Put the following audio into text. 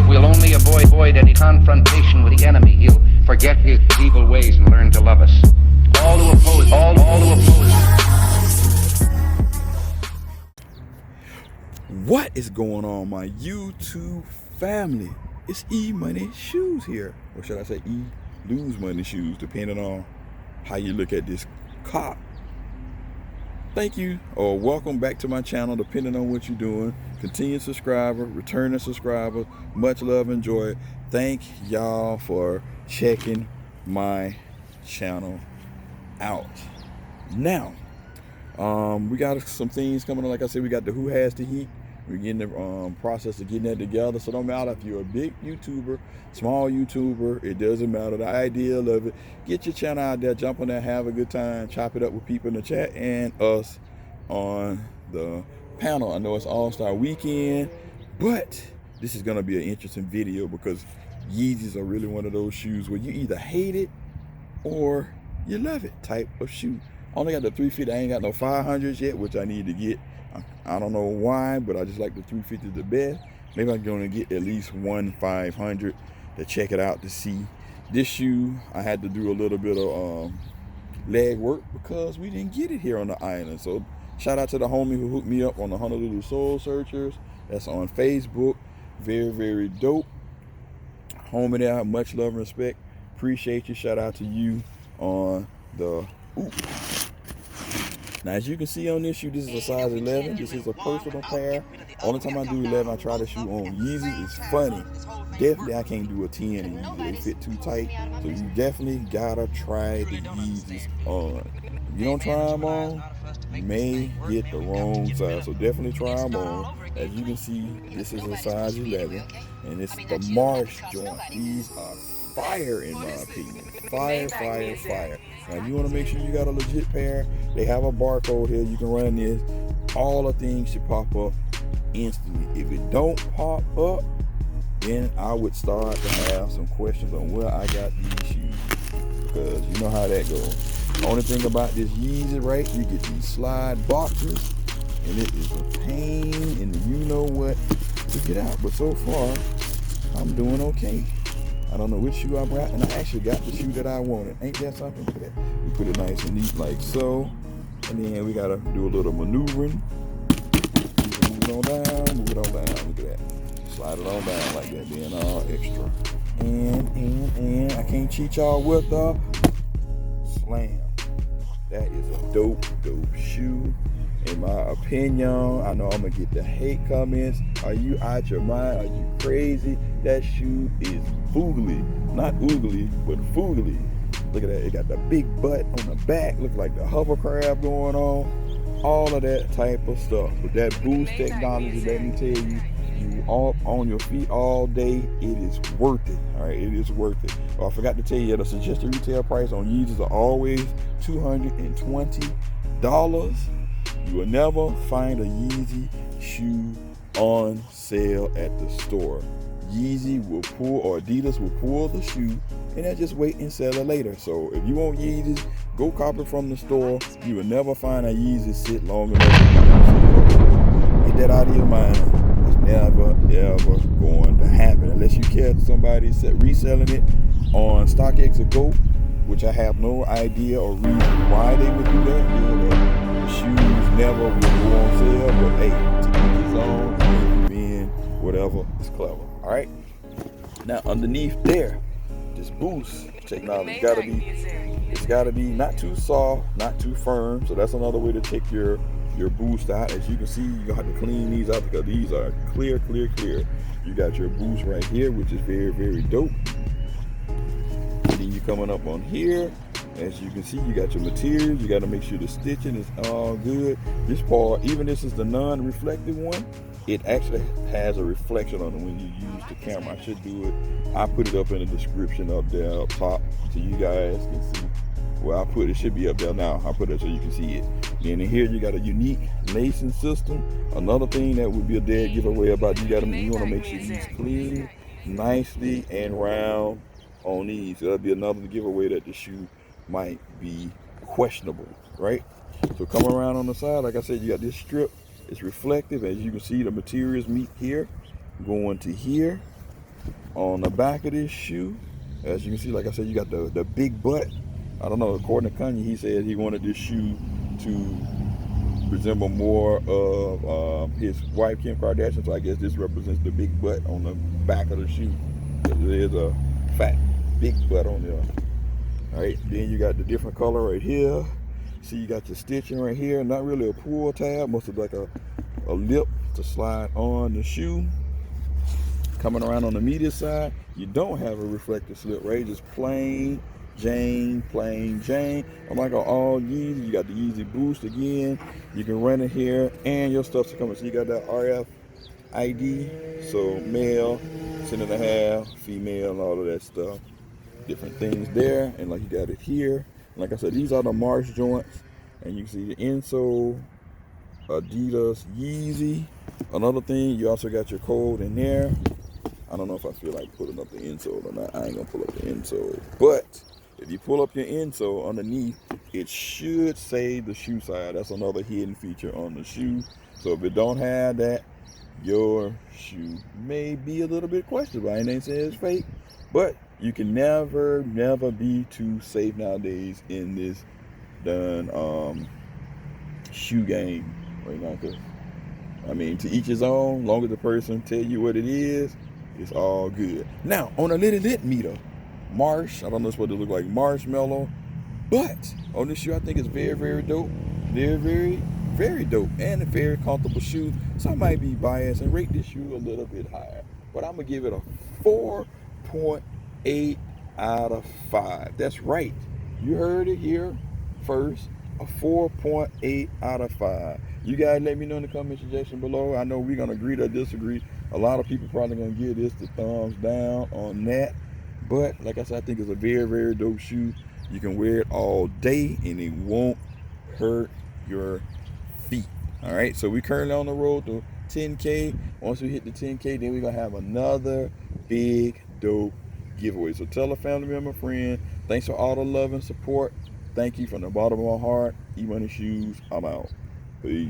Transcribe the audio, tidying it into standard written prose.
If we'll only avoid any confrontation with the enemy, he'll forget his evil ways and learn to love us. All who oppose, all who oppose. What is going on, my YouTube family? It's Emoneyshoes here, or should I say Lose Money Shoes, depending on how you look at this cop. Thank you, or welcome back to my channel, depending on what you're doing. Continued subscriber, returning subscriber, much love and joy. Thank y'all for checking my channel out. Now, we got some things coming on. Like I said, we got the Who Has the Heat. We're getting the process of getting that together. So don't matter if you're a big YouTuber, small YouTuber, it doesn't matter. The idea of it, get your channel out there, jump on there, have a good time, chop it up with people in the chat and us on the panel. I know it's All-Star Weekend, but this is gonna be an interesting video because Yeezys are really one of those shoes where you either hate it or you love it type of shoe. I only got the 350, I ain't got no 500s yet, which I need to get. I don't know why, but I just like the 350 the best. Maybe I'm gonna get at least one 500 to check it out to see. This shoe, I had to do a little bit of leg work because we didn't get it here on the island. So shout out to the homie who hooked me up on the Honolulu Soul Searchers. That's on Facebook. Very, very dope. Homie there, much love and respect. Appreciate you. Shout out to you on the Now, as you can see on this shoe, this is a size 11. This is a personal pair. Only time I do 11, I try the shoe on Yeezy. It's funny. Definitely, I can't do a 10 in Yeezy. They fit too tight. So you definitely gotta try the Yeezys on. If you don't try them on, you may get the wrong size. So definitely try them on. As you can see, this is a size 11. And it's the Marsh joint. These are fire in my opinion. Fire, fire, fire. Now if you want to make sure you got a legit pair, they have a barcode here. You can run this. All the things should pop up instantly. If it don't pop up, then I would start to have some questions on where I got these shoes, because you know how that goes. Only thing about this Yeezy, right, you get these slide boxes and it is a pain in the you know what to get out. But so far I'm doing okay. I don't know which shoe I brought, and I actually got the shoe that I wanted. Ain't that something? Look at that. We put it nice and neat like so. And then we gotta do a little maneuvering. Move it on down, move it on down. Look at that. Slide it on down like that, being all extra. And I can't cheat y'all with the slam. That is a dope shoe. In my opinion, I know I'm gonna get the hate comments. Are you out your mind? Are you crazy? That shoe is foogly. Not oogly, but foogly. Look at that, it got the big butt on the back. Look like the hovercraft going on. All of that type of stuff. With that boost technology, let me tell you, you all on your feet all day, it is worth it. All right, it is worth it. Oh, I forgot to tell you, the suggested retail price on Yeezys are always $220. You will never find a Yeezy shoe on sale at the store. Yeezy will pull, or Adidas will pull the shoe and then just wait and sell it later. So if you want Yeezys, go cop it from the store. You will never find a Yeezy sit long enough. Get that out of your mind. It's never ever going to happen unless you catch somebody reselling it on StockX or Go, which I have no idea or reason why they would do that. Shoes never will go on sale, but hey, to each his own, being whatever is clever. All right. Now underneath there, this boost technology it's gotta be not too soft, not too firm. So that's another way to take your boost out. As you can see, you're gonna have to clean these out because these are clear. You got your boost right here, which is very, very dope. And then you coming up on here. As you can see, you got your materials. You got to make sure the stitching is all good. This part, even this is the non-reflective one, it actually has a reflection on it when you use the camera. I should do it. I put it up in the description up there up top so you guys can see. Well, I put it should be up there now. I put it so you can see it. And in here you got a unique lacing system. Another thing that would be a dead giveaway about you want to make sure these clean nicely and round on these. That'll be another giveaway that the shoe might be questionable, right? So come around on the side, like I said, you got this strip. It's reflective. As you can see, the materials meet here, going to here, On the back of this shoe, as you can see, like I said, you got the big butt. I don't know, according to Kanye, he said he wanted this shoe to resemble more of his wife, Kim Kardashian. So I guess this represents the big butt on the back of the shoe. There's a fat, big butt on there. All right, then you got the different color right here. See, you got your stitching right here. Not really a pull tab, most of like a lip to slide on the shoe. Coming around on the media side, you don't have a reflective slip, right? Just plain Jane, plain Jane. Unlike on all Yeezy, you got the Yeezy Boost again. You can run it here, and your stuff's coming. So you got that RF ID, so male, 10.5, female, and all of that stuff. Different things there, and like you got it here. Like I said, these are the Marsh joints, and you can see the insole, Adidas, Yeezy. Another thing, you also got your code in there. I don't know if I feel like putting up the insole or not. I ain't gonna pull up the insole. But if you pull up your insole underneath, it should say the shoe size. That's another hidden feature on the shoe. So if it don't have that, your shoe may be a little bit questionable. I ain't saying it's fake, but you can never be too safe nowadays in this done shoe game right now. Cause I mean, to each his own. Long as the person tell you what it is, it's all good. Now, on a little lit meter, Marsh, I don't know what it look like, marshmallow, but on this shoe, I think it's very dope. Very dope, and a very comfortable shoe. So I might be biased and rate this shoe a little bit higher, but I'm gonna give it a 4.8 out of 5. That's right, you heard it here first. A 4.8 out of 5. You guys let me know in the comment section below. I know we're gonna agree to disagree. A lot of people probably gonna give this the thumbs down on that, but like I said, I think it's a very dope shoe. You can wear it all day and it won't hurt your feet. All right, so we currently on the road to 10K. Once we hit the 10K, then we're gonna have another big dope giveaway. So tell a family member, friend. Thanks for all the love and support. Thank you from the bottom of my heart. Emoneyshoes, I'm out. Peace.